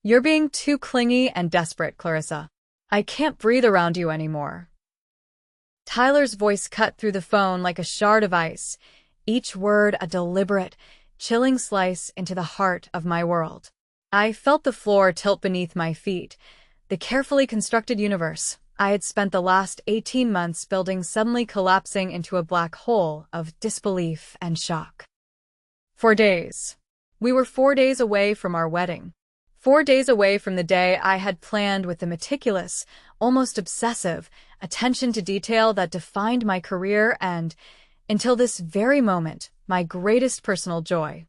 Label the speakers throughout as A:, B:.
A: You're being too clingy and desperate, Clarissa. I can't breathe around you anymore. Tyler's voice cut through the phone like a shard of ice, each word a deliberate, chilling slice into the heart of my world. I felt the floor tilt beneath my feet. The carefully constructed universe I had spent the last 18 months building suddenly collapsing into a black hole of disbelief and shock. For days. We were 4 days away from our wedding. 4 days away from the day I had planned with the meticulous, almost obsessive, attention to detail that defined my career and, until this very moment, my greatest personal joy.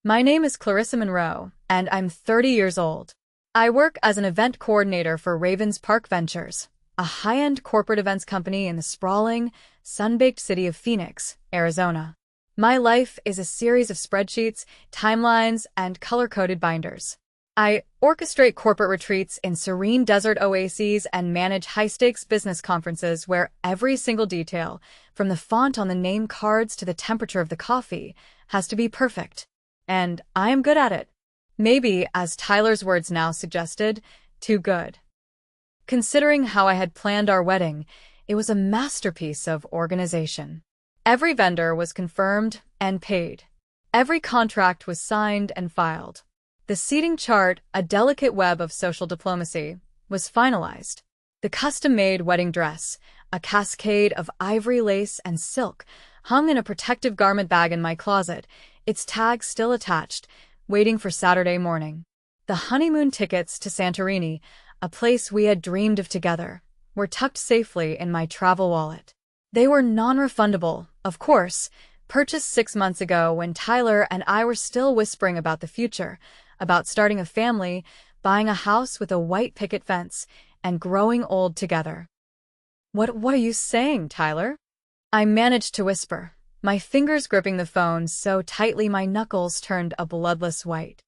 A: My name is Clarissa Monroe, and I'm 30 years old. I work as an event coordinator for Ravens Park Ventures, a high-end corporate events company in the sprawling, sun-baked city of Phoenix, Arizona. My life is a series of spreadsheets, timelines, and color-coded binders. I orchestrate corporate retreats in serene desert oases and manage high-stakes business conferences where every single detail, from the font on the name cards to the temperature of the coffee, has to be perfect. And I am good at it. Maybe, as Tyler's words now suggested, too good. Considering how I had planned our wedding, it was a masterpiece of organization. Every vendor was confirmed and paid. Every contract was signed and filed. The seating chart, a delicate web of social diplomacy, was finalized. The custom-made wedding dress, a cascade of ivory lace and silk, hung in a protective garment bag in my closet, its tag still attached, waiting for Saturday morning. The honeymoon tickets to Santorini, a place we had dreamed of together, were tucked safely in my travel wallet. They were non-refundable, of course, purchased 6 months ago when Tyler and I were still whispering about the future, about starting a family, buying a house with a white picket fence, and growing old together. What are you saying, Tyler? I managed to whisper, my fingers gripping the phone so tightly my knuckles turned a bloodless white.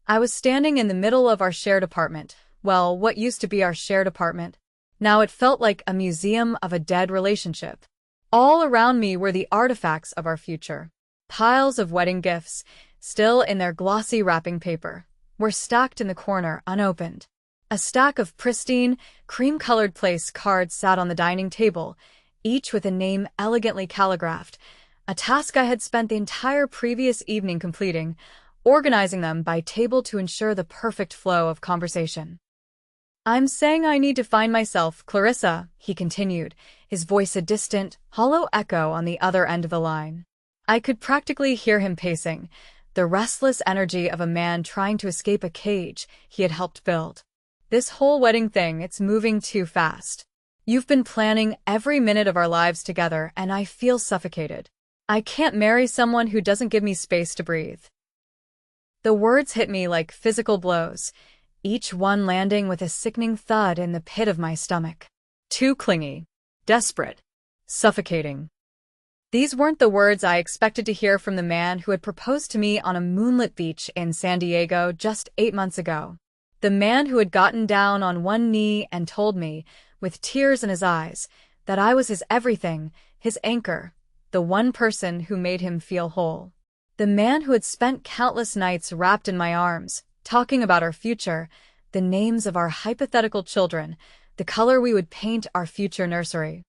A: I was standing in the middle of our shared apartment, well, what used to be our shared apartment. Now it felt like a museum of a dead relationship. All around me were the artifacts of our future. Piles of wedding gifts, still in their glossy wrapping paper, were stacked in the corner unopened. A stack of pristine, cream-colored place cards sat on the dining table, each with a name elegantly calligraphed, a task I had spent the entire previous evening completing, organizing them by table to ensure the perfect flow of conversation. I'm saying I need to find myself, Clarissa, he continued, his voice a distant, hollow echo on the other end of the line. I could practically hear him pacing, the restless energy of a man trying to escape a cage he had helped build. This whole wedding thing, it's moving too fast. You've been planning every minute of our lives together, and I feel suffocated. I can't marry someone who doesn't give me space to breathe. The words hit me like physical blows, each one landing with a sickening thud in the pit of my stomach. Too clingy, desperate, suffocating. These weren't the words I expected to hear from the man who had proposed to me on a moonlit beach in San Diego just 8 months ago. The man who had gotten down on one knee and told me, with tears in his eyes, that I was his everything, his anchor, the one person who made him feel whole. The man who had spent countless nights wrapped in my arms, talking about our future, the names of our hypothetical children, the color we would paint our future nursery.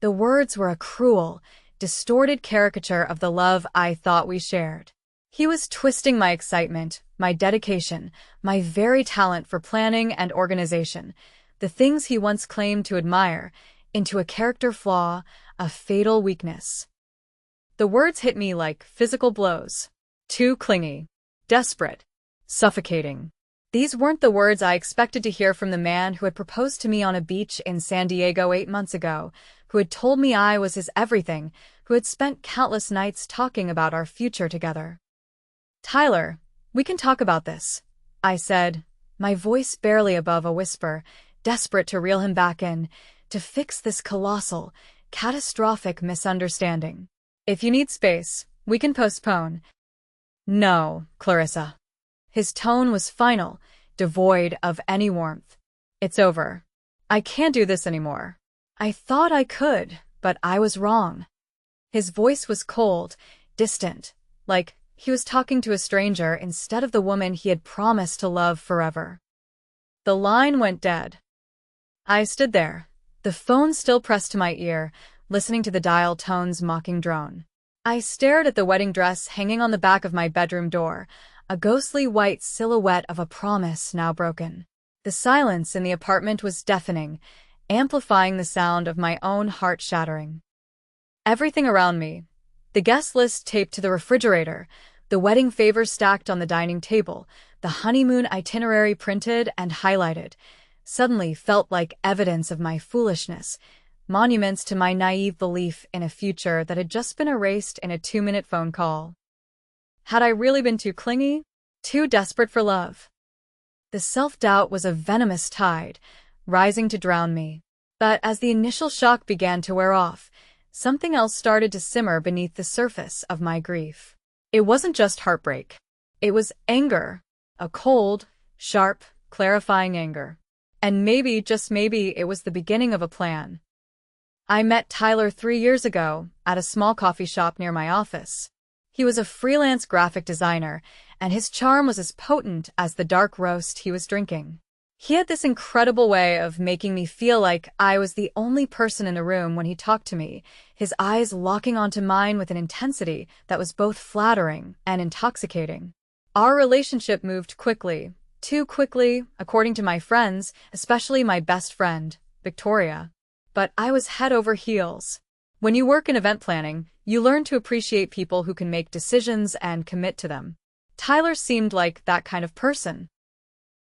A: The words were a cruel, distorted caricature of the love I thought we shared. He was twisting my excitement, my dedication, my very talent for planning and organization, the things he once claimed to admire, into a character flaw, a fatal weakness. The words hit me like physical blows. Too clingy, desperate, suffocating. These weren't the words I expected to hear from the man who had proposed to me on a beach in San Diego 8 months ago, who had told me I was his everything, who had spent countless nights talking about our future together. Tyler, we can talk about this, I said, my voice barely above a whisper, desperate to reel him back in, to fix this colossal, catastrophic misunderstanding. If you need space, we can postpone. No, Clarissa. His tone was final, devoid of any warmth. It's over. I can't do this anymore. I thought I could, but I was wrong. His voice was cold, distant, like He was talking to a stranger instead of the woman he had promised to love forever. The line went dead. I stood there, the phone still pressed to my ear, listening to the dial tone's mocking drone. I stared at the wedding dress hanging on the back of my bedroom door, a ghostly white silhouette of a promise now broken. The silence in the apartment was deafening, amplifying the sound of my own heart shattering. Everything around me, the guest list taped to the refrigerator, the wedding favors stacked on the dining table, the honeymoon itinerary printed and highlighted, suddenly felt like evidence of my foolishness, monuments to my naive belief in a future that had just been erased in a 2-minute phone call. Had I really been too clingy? Too desperate for love? The self-doubt was a venomous tide, rising to drown me. But as the initial shock began to wear off, something else started to simmer beneath the surface of my grief. It wasn't just heartbreak. It was anger. A cold, sharp, clarifying anger. And maybe, just maybe, it was the beginning of a plan. I met Tyler 3 years ago at a small coffee shop near my office. He was a freelance graphic designer, and his charm was as potent as the dark roast he was drinking. He had this incredible way of making me feel like I was the only person in the room when he talked to me, his eyes locking onto mine with an intensity that was both flattering and intoxicating. Our relationship moved quickly, too quickly, according to my friends, especially my best friend, Victoria. But I was head over heels. When you work in event planning, you learn to appreciate people who can make decisions and commit to them. Tyler seemed like that kind of person.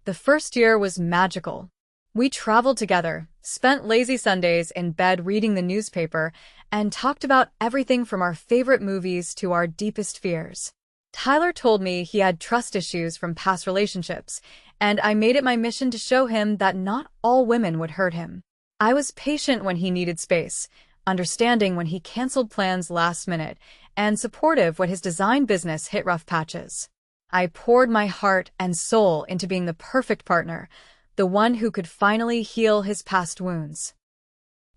A: The first year was magical. We traveled together, spent lazy Sundays in bed reading the newspaper, and talked about everything from our favorite movies to our deepest fears. Tyler told me he had trust issues from past relationships, and I made it my mission to show him that not all women would hurt him. I was patient when he needed space, understanding when he canceled plans last minute, and supportive when his design business hit rough patches. I poured my heart and soul into being the perfect partner, the one who could finally heal his past wounds.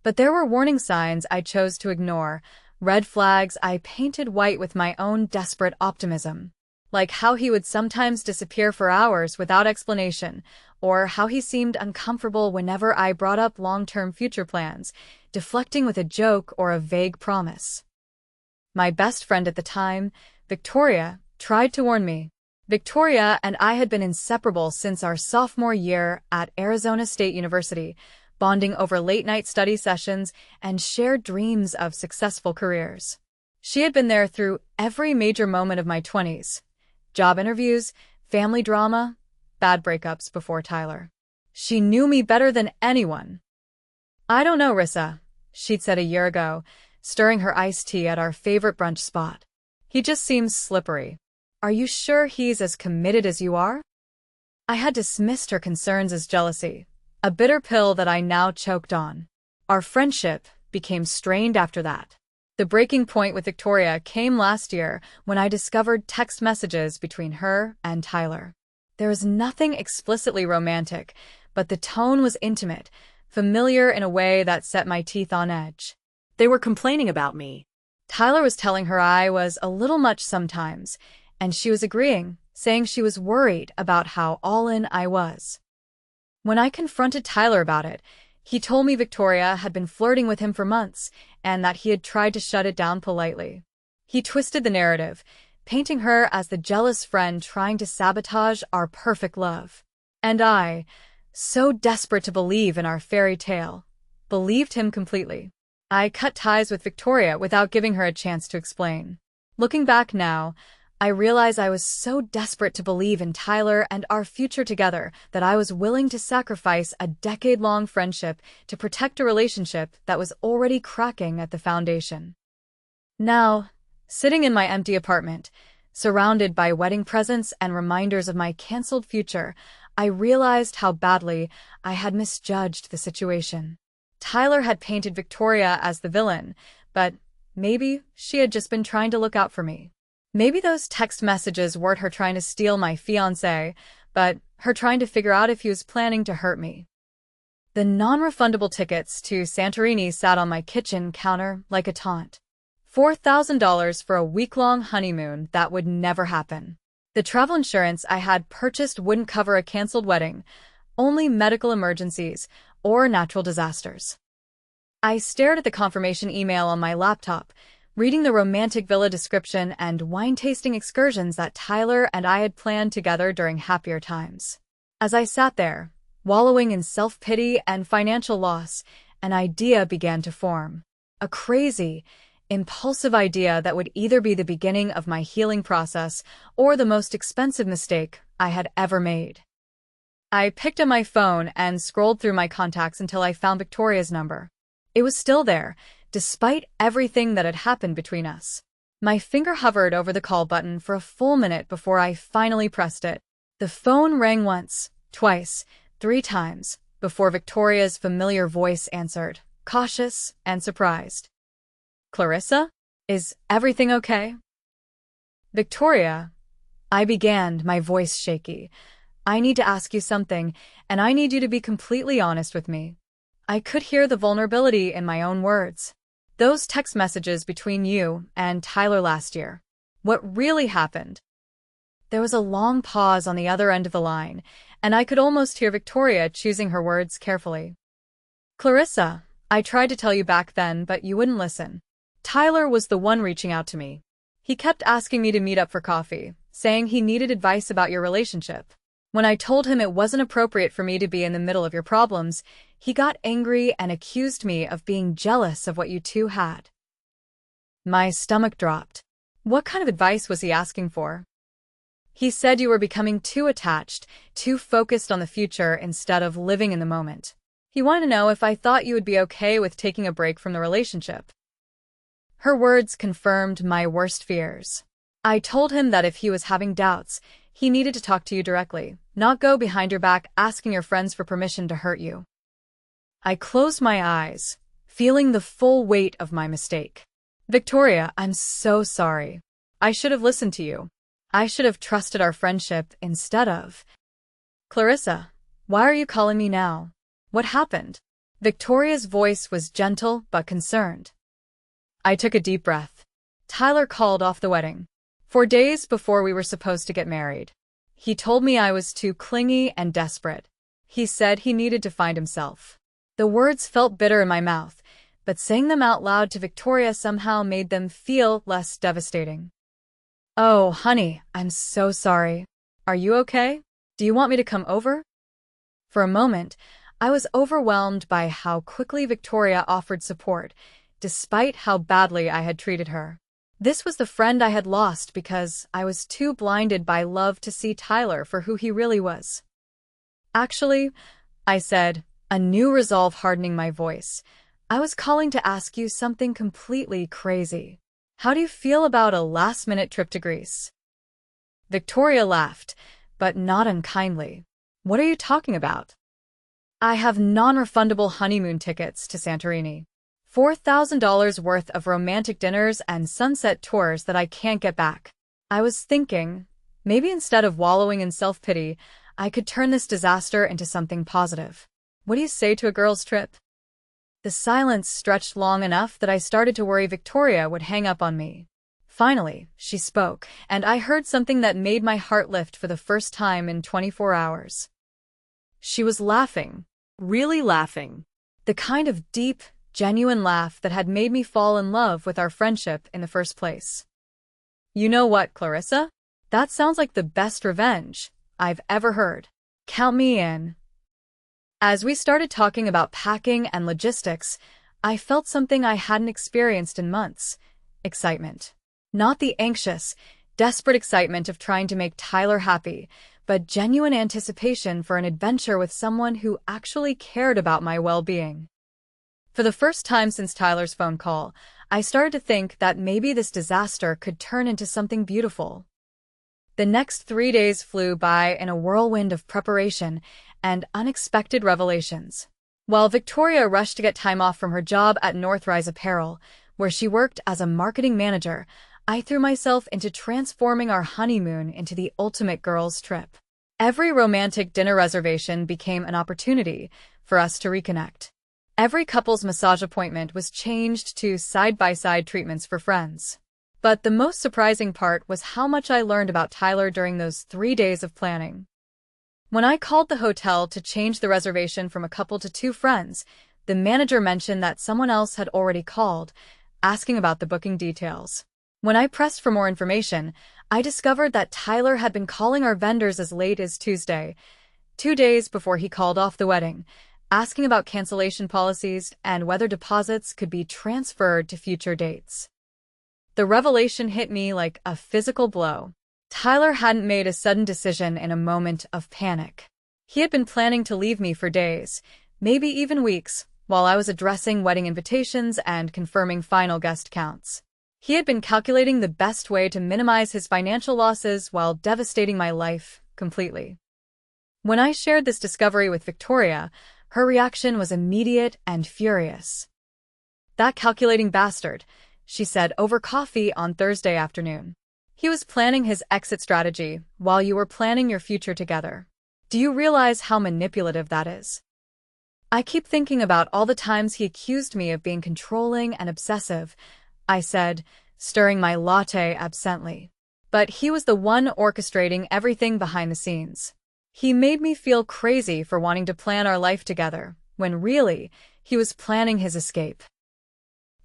A: But there were warning signs I chose to ignore, red flags I painted white with my own desperate optimism. Like how he would sometimes disappear for hours without explanation, or how he seemed uncomfortable whenever I brought up long-term future plans, deflecting with a joke or a vague promise. My best friend at the time, Victoria, tried to warn me. Victoria and I had been inseparable since our sophomore year at Arizona State University, bonding over late-night study sessions and shared dreams of successful careers. She had been there through every major moment of my 20s. Job interviews, family drama, bad breakups before Tyler. She knew me better than anyone. "I don't know, Rissa," she'd said a year ago, stirring her iced tea at our favorite brunch spot. "He just seems slippery. Are you sure he's as committed as you are?" I had dismissed her concerns as jealousy, a bitter pill that I now choked on. Our friendship became strained after that. The breaking point with Victoria came last year when I discovered text messages between her and Tyler. There was nothing explicitly romantic, but the tone was intimate, familiar in a way that set my teeth on edge.
B: "They were complaining about me."
A: Tyler was telling her I was a little much sometimes, and she was agreeing, saying she was worried about how all-in I was. When I confronted Tyler about it, he told me Victoria had been flirting with him for months, and that he had tried to shut it down politely. He twisted the narrative, painting her as the jealous friend trying to sabotage our perfect love. And I, so desperate to believe in our fairy tale, believed him completely. I cut ties with Victoria without giving her a chance to explain. Looking back now, I realize I was so desperate to believe in Tyler and our future together that I was willing to sacrifice a decade-long friendship to protect a relationship that was already cracking at the foundation. Now, sitting in my empty apartment, surrounded by wedding presents and reminders of my canceled future, I realized how badly I had misjudged the situation. Tyler had painted Victoria as the villain, but maybe she had just been trying to look out for me. Maybe those text messages weren't her trying to steal my fiancé, but her trying to figure out if he was planning to hurt me. The non-refundable tickets to Santorini sat on my kitchen counter like a taunt. $4,000 for a week-long honeymoon that would never happen. The travel insurance I had purchased wouldn't cover a canceled wedding, only medical emergencies or natural disasters. I stared at the confirmation email on my laptop, reading the romantic villa description and wine-tasting excursions that Tyler and I had planned together during happier times. As I sat there, wallowing in self-pity and financial loss, an idea began to form. A crazy, impulsive idea that would either be the beginning of my healing process or the most expensive mistake I had ever made. I picked up my phone and scrolled through my contacts until I found Victoria's number. It was still there, despite everything that had happened between us. My finger hovered over the call button for a full minute before I finally pressed it. The phone rang once, twice, 3 times, before Victoria's familiar voice answered, cautious and surprised. "Clarissa? Is everything okay?" "Victoria," I began, my voice shaky. "I need to ask you something, and I need you to be completely honest with me." I could hear the vulnerability in my own words. "Those text messages between you and Tyler last year. What really happened?" There was a long pause on the other end of the line, and I could almost hear Victoria choosing her words carefully. "Clarissa, I tried to tell you back then, but you wouldn't listen. Tyler was the one reaching out to me. He kept asking me to meet up for coffee, saying he needed advice about your relationship. When I told him it wasn't appropriate for me to be in the middle of your problems, he got angry and accused me of being jealous of what you two had." My stomach dropped. What kind of advice was he asking for? "He said you were becoming too attached, too focused on the future instead of living in the moment. He wanted to know if I thought you would be okay with taking a break from the relationship." Her words confirmed my worst fears. I told him that if he was having doubts, he needed to talk to you directly, not go behind your back asking your friends for permission to hurt you. I closed my eyes, feeling the full weight of my mistake. "Victoria, I'm so sorry. I should have listened to you. I should have trusted our friendship instead of—" "Clarissa, why are you calling me now? What happened?" Victoria's voice was gentle but concerned. I took a deep breath. "Tyler called off the wedding. 4 days before we were supposed to get married. He told me I was too clingy and desperate. He said he needed to find himself." The words felt bitter in my mouth, but saying them out loud to Victoria somehow made them feel less devastating. "Oh, honey, I'm so sorry. Are you okay? Do you want me to come over?" For a moment, I was overwhelmed by how quickly Victoria offered support, despite how badly I had treated her. This was the friend I had lost because I was too blinded by love to see Tyler for who he really was. "Actually," I said, a new resolve hardening my voice, "I was calling to ask you something completely crazy. How do you feel about a last-minute trip to Greece?" Victoria laughed, but not unkindly. "What are you talking about?" "I have non-refundable honeymoon tickets to Santorini. $4,000 worth of romantic dinners and sunset tours that I can't get back. I was thinking, maybe instead of wallowing in self-pity, I could turn this disaster into something positive. What do you say to a girls' trip?" The silence stretched long enough that I started to worry Victoria would hang up on me. Finally, she spoke, and I heard something that made my heart lift for the first time in 24 hours. She was laughing.
B: Really laughing.
A: The kind of deep, genuine laugh that had made me fall in love with our friendship in the first place. "You know what, Clarissa? That sounds like the best revenge I've ever heard. Count me in." As we started talking about packing and logistics, I felt something I hadn't experienced in months: excitement. Not the anxious, desperate excitement of trying to make Tyler happy, but genuine anticipation for an adventure with someone who actually cared about my well-being. For the first time since Tyler's phone call, I started to think that maybe this disaster could turn into something beautiful. The next 3 days flew by in a whirlwind of preparation and unexpected revelations. While Victoria rushed to get time off from her job at Northrise Apparel, where she worked as a marketing manager, I threw myself into transforming our honeymoon into the ultimate girls' trip. Every romantic dinner reservation became an opportunity for us to reconnect. Every couple's massage appointment was changed to side-by-side treatments for friends. But the most surprising part was how much I learned about Tyler during those 3 days of planning. When I called the hotel to change the reservation from a couple to 2 friends, the manager mentioned that someone else had already called, asking about the booking details. When I pressed for more information, I discovered that Tyler had been calling our vendors as late as Tuesday, 2 days before he called off the wedding, asking about cancellation policies and whether deposits could be transferred to future dates. The revelation hit me like a physical blow. Tyler hadn't made a sudden decision in a moment of panic. He had been planning to leave me for days, maybe even weeks, while I was addressing wedding invitations and confirming final guest counts. He had been calculating the best way to minimize his financial losses while devastating my life completely. When I shared this discovery with Victoria, her reaction was immediate and furious. "That calculating bastard," she said over coffee on Thursday afternoon. "He was planning his exit strategy while you were planning your future together. Do you realize how manipulative that is?" "I keep thinking about all the times he accused me of being controlling and obsessive," I said, stirring my latte absently. "But he was the one orchestrating everything behind the scenes. He made me feel crazy for wanting to plan our life together, when really, he was planning his escape."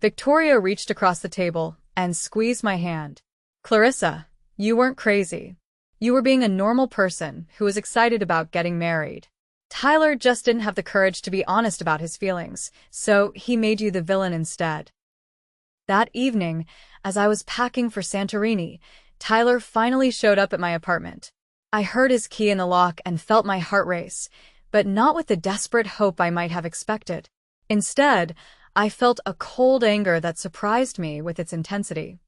A: Victoria reached across the table and squeezed my hand. "Clarissa, you weren't crazy. You were being a normal person who was excited about getting married. Tyler just didn't have the courage to be honest about his feelings, so he made you the villain instead." That evening, as I was packing for Santorini, Tyler finally showed up at my apartment. I heard his key in the lock and felt my heart race, but not with the desperate hope I might have expected. Instead, I felt a cold anger that surprised me with its intensity.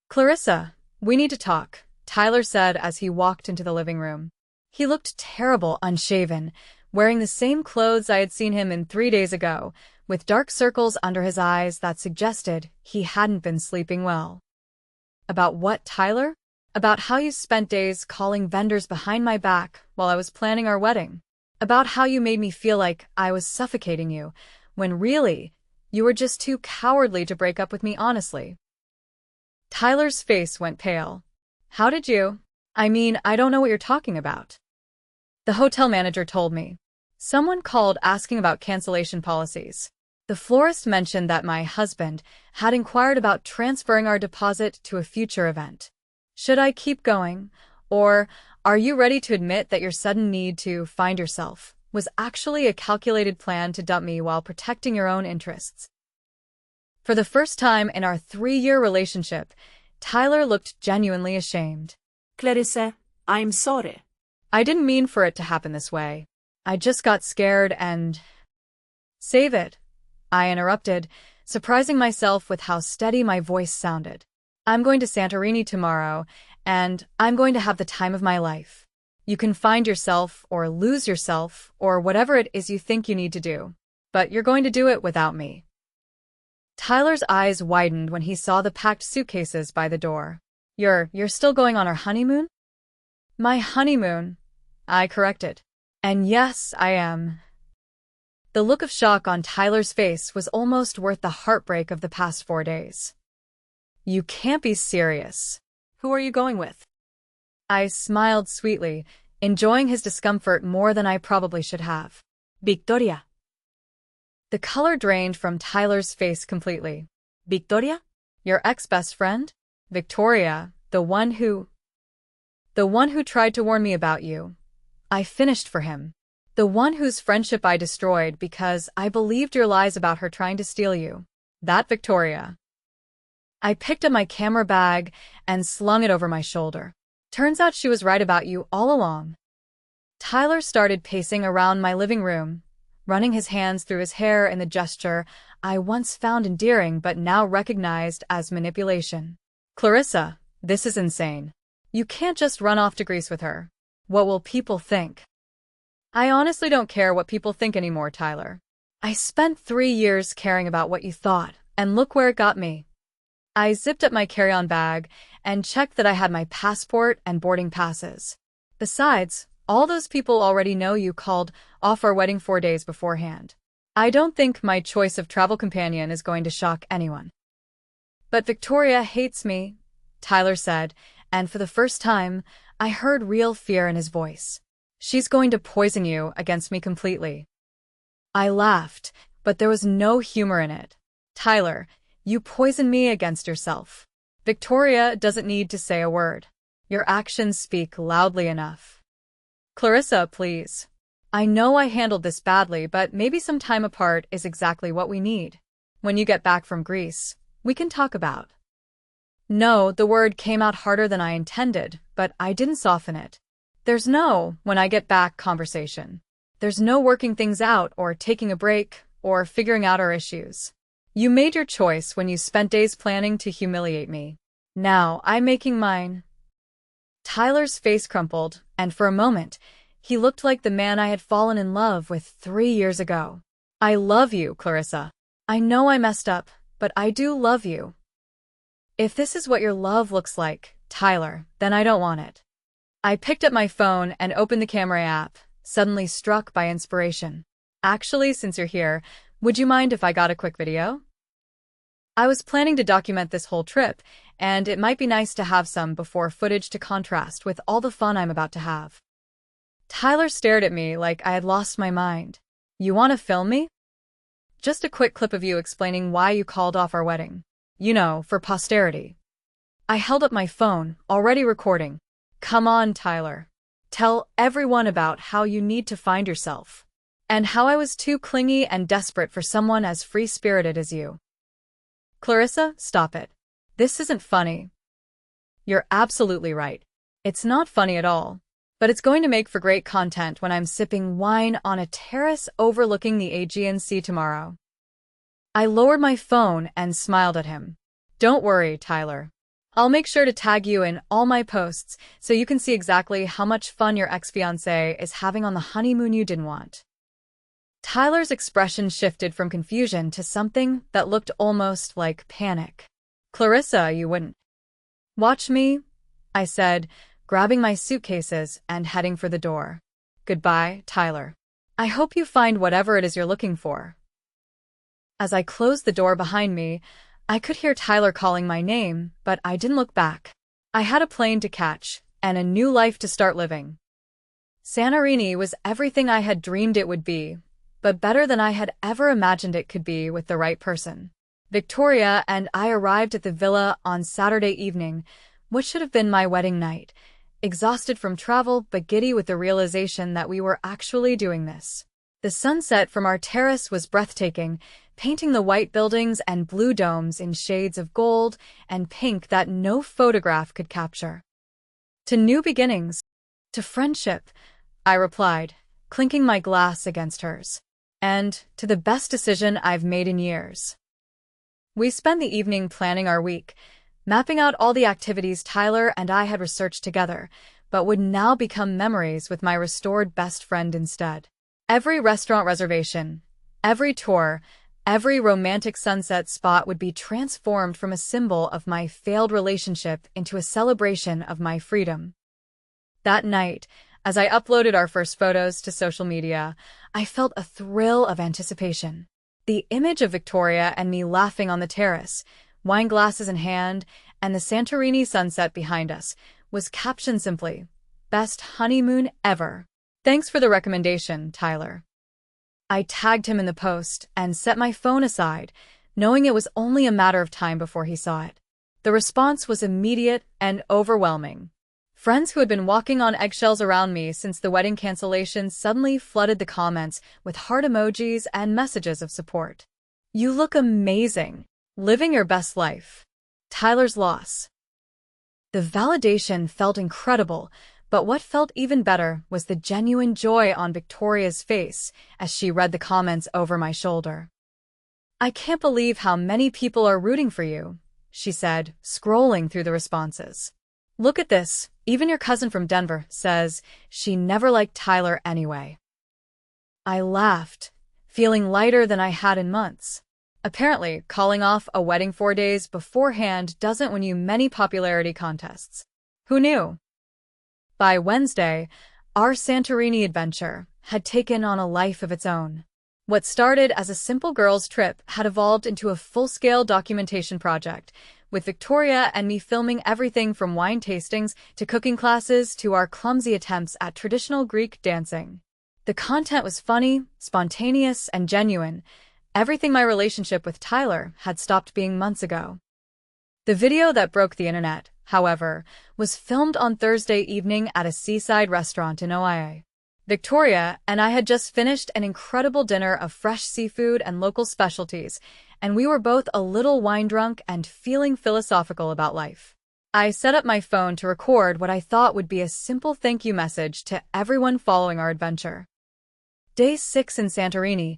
A: "Clarissa, we need to talk," Tyler said as he walked into the living room. He looked terrible unshaven, wearing the same clothes I had seen him in 3 days ago, with dark circles under his eyes that suggested he hadn't been sleeping well. "About what, Tyler?" "About how you spent days calling vendors behind my back while I was planning our wedding. About how you made me feel like I was suffocating you, when really, you were just too cowardly to break up with me honestly." Tyler's face went pale. "How did you? I mean, I don't know what you're talking about." "The hotel manager told me. Someone called asking about cancellation policies. The florist mentioned that my husband had inquired about transferring our deposit to a future event. Should I keep going, or are you ready to admit that your sudden need to find yourself was actually a calculated plan to dump me while protecting your own interests?" For the first time in our 3-year relationship, Tyler looked genuinely ashamed.
B: Clarissa, I'm sorry.
A: "I didn't mean for it to happen this way. I just got scared and—" "Save it," I interrupted, surprising myself with how steady my voice sounded. "I'm going to Santorini tomorrow, and I'm going to have the time of my life. You can find yourself or lose yourself or whatever it is you think you need to do, but you're going to do it without me." Tyler's eyes widened when he saw the packed suitcases by the door. You're still going on our honeymoon?" "My honeymoon," I corrected. "And yes, I am." The look of shock on Tyler's face was almost worth the heartbreak of the past 4 days. "You can't be serious."
B: Who are you going with?
A: I smiled sweetly, enjoying his discomfort more than I probably should have.
B: Victoria.
A: The color drained from Tyler's face completely.
B: Victoria?
A: "Your ex-best friend? Victoria, the one who tried to warn me about you. I finished for him. The one whose friendship I destroyed because I believed your lies about her trying to steal you. That Victoria." I picked up my camera bag and slung it over my shoulder. "Turns out she was right about you all along." Tyler started pacing around my living room, running his hands through his hair in the gesture I once found endearing but now recognized as manipulation. "Clarissa, this is insane. You can't just run off to Greece with her. What will people think?" "I honestly don't care what people think anymore, Tyler. I spent 3 years caring about what you thought, and look where it got me." I zipped up my carry-on bag and checked that I had my passport and boarding passes. "Besides, all those people already know you called off our wedding 4 days beforehand. I don't think my choice of travel companion is going to shock anyone. But Victoria hates me, Tyler said, and for the first time, I heard real fear in his voice. She's going to poison you against me completely. I laughed, but there was no humor in it. Tyler, you poison me against yourself. Victoria doesn't need to say a word. Your actions speak loudly enough. Clarissa, please. I know I handled this badly, but maybe some time apart is exactly what we need. When you get back from Greece, we can talk about. No, the word came out harder than I intended, but I didn't soften it. There's no when I get back conversation. There's no working things out or taking a break or figuring out our issues. You made your choice when you spent days planning to humiliate me. Now I'm making mine. Tyler's face crumpled, and for a moment, he looked like the man I had fallen in love with 3 years ago. I love you, Clarissa. I know I messed up, but I do love you. If this is what your love looks like, Tyler, then I don't want it. I picked up my phone and opened the camera app, suddenly struck by inspiration. Actually, since you're here, would you mind if I got a quick video? I was planning to document this whole trip, and it might be nice to have some before footage to contrast with all the fun I'm about to have. Tyler stared at me like I had lost my mind. You want to film me? Just a quick clip of you explaining why you called off our wedding. You know, for posterity. I held up my phone, already recording. Come on, Tyler. Tell everyone about how you need to find yourself. And how I was too clingy and desperate for someone as free-spirited as you. Clarissa, stop it. This isn't funny. You're absolutely right. It's not funny at all. But it's going to make for great content when I'm sipping wine on a terrace overlooking the Aegean Sea tomorrow. I lowered my phone and smiled at him. Don't worry, Tyler. I'll make sure to tag you in all my posts so you can see exactly how much fun your ex-fiancé is having on the honeymoon you didn't want. Tyler's expression shifted from confusion to something that looked almost like panic. Clarissa, you wouldn't. Watch me, I said, grabbing my suitcases and heading for the door. Goodbye, Tyler. I hope you find whatever it is you're looking for. As I closed the door behind me, I could hear Tyler calling my name, but I didn't look back. I had a plane to catch and a new life to start living. Santorini was everything I had dreamed it would be, but better than I had ever imagined it could be with the right person. Victoria and I arrived at the villa on Saturday evening, what should have been my wedding night, exhausted from travel but giddy with the realization that we were actually doing this. The sunset from our terrace was breathtaking, painting the white buildings and blue domes in shades of gold and pink that no photograph could capture. To new beginnings, to friendship, I replied, clinking my glass against hers. And to the best decision I've made in years. We spent the evening planning our week, mapping out all the activities Tyler and I had researched together, but would now become memories with my restored best friend instead. Every restaurant reservation, every tour, every romantic sunset spot would be transformed from a symbol of my failed relationship into a celebration of my freedom. That night, as I uploaded our first photos to social media, I felt a thrill of anticipation. The image of Victoria and me laughing on the terrace, wine glasses in hand, and the Santorini sunset behind us was captioned simply, "Best honeymoon ever." Thanks for the recommendation, Tyler. I tagged him in the post and set my phone aside, knowing it was only a matter of time before he saw it. The response was immediate and overwhelming. Friends who had been walking on eggshells around me since the wedding cancellation suddenly flooded the comments with heart emojis and messages of support. You look amazing. Living your best life. Tyler's loss. The validation felt incredible, but what felt even better was the genuine joy on Victoria's face as she read the comments over my shoulder. I can't believe how many people are rooting for you, she said, scrolling through the responses. Look at this, even your cousin from Denver says she never liked Tyler anyway. I laughed, feeling lighter than I had in months. Apparently, calling off a wedding 4 days beforehand doesn't win you many popularity contests. Who knew? By Wednesday, our Santorini adventure had taken on a life of its own. What started as a simple girls' trip had evolved into a full-scale documentation project, with Victoria and me filming everything from wine tastings to cooking classes to our clumsy attempts at traditional Greek dancing. The content was funny, spontaneous, and genuine, everything my relationship with Tyler had stopped being months ago. The video that broke the internet, however, was filmed on Thursday evening at a seaside restaurant in Oia. Victoria and I had just finished an incredible dinner of fresh seafood and local specialties, and we were both a little wine-drunk and feeling philosophical about life. I set up my phone to record what I thought would be a simple thank you message to everyone following our adventure. Day 6 in Santorini,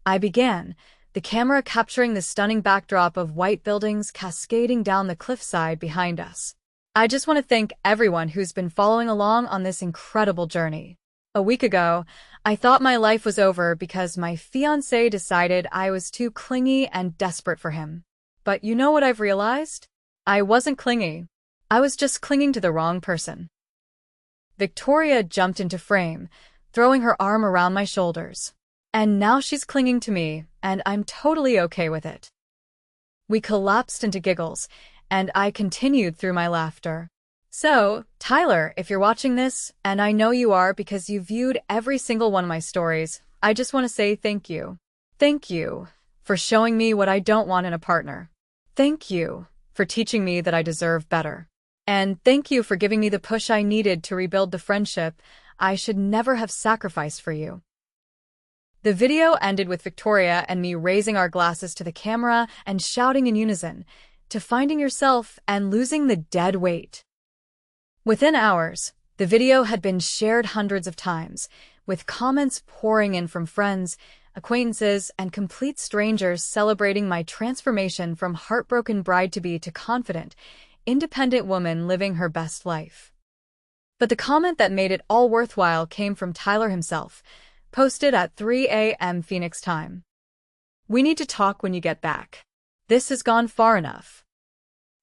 A: I began, the camera capturing the stunning backdrop of white buildings cascading down the cliffside behind us. I just want to thank everyone who's been following along on this incredible journey. A week ago, I thought my life was over because my fiancé decided I was too clingy and desperate for him. But you know what I've realized? I wasn't clingy. I was just clinging to the wrong person. Victoria jumped into frame, throwing her arm around my shoulders. And now she's clinging to me, and I'm totally okay with it. We collapsed into giggles, and I continued through my laughter. So, Tyler, if you're watching this, and I know you are because you viewed every single one of my stories, I just want to say thank you. Thank you for showing me what I don't want in a partner. Thank you for teaching me that I deserve better. And thank you for giving me the push I needed to rebuild the friendship I should never have sacrificed for you. The video ended with Victoria and me raising our glasses to the camera and shouting in unison, to finding yourself and losing the dead weight. Within hours, the video had been shared hundreds of times, with comments pouring in from friends, acquaintances, and complete strangers celebrating my transformation from heartbroken bride-to-be to confident, independent woman living her best life. But the comment that made it all worthwhile came from Tyler himself, posted at 3 a.m. Phoenix time. "We need to talk when you get back. This has gone far enough."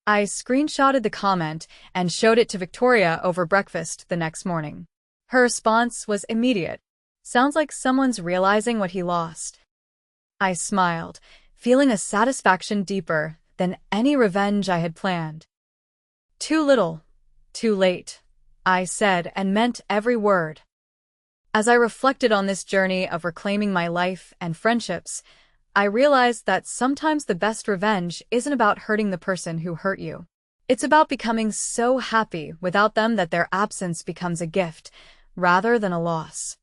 A: I screenshotted the comment and showed it to Victoria over breakfast the next morning. Her response was immediate. "Sounds like someone's realizing what he lost." I smiled, feeling a satisfaction deeper than any revenge I had planned. "Too little, too late," I said, and meant every word. As I reflected on this journey of reclaiming my life and friendships, I realized that sometimes the best revenge isn't about hurting the person who hurt you. It's about becoming so happy without them that their absence becomes a gift, rather than a loss.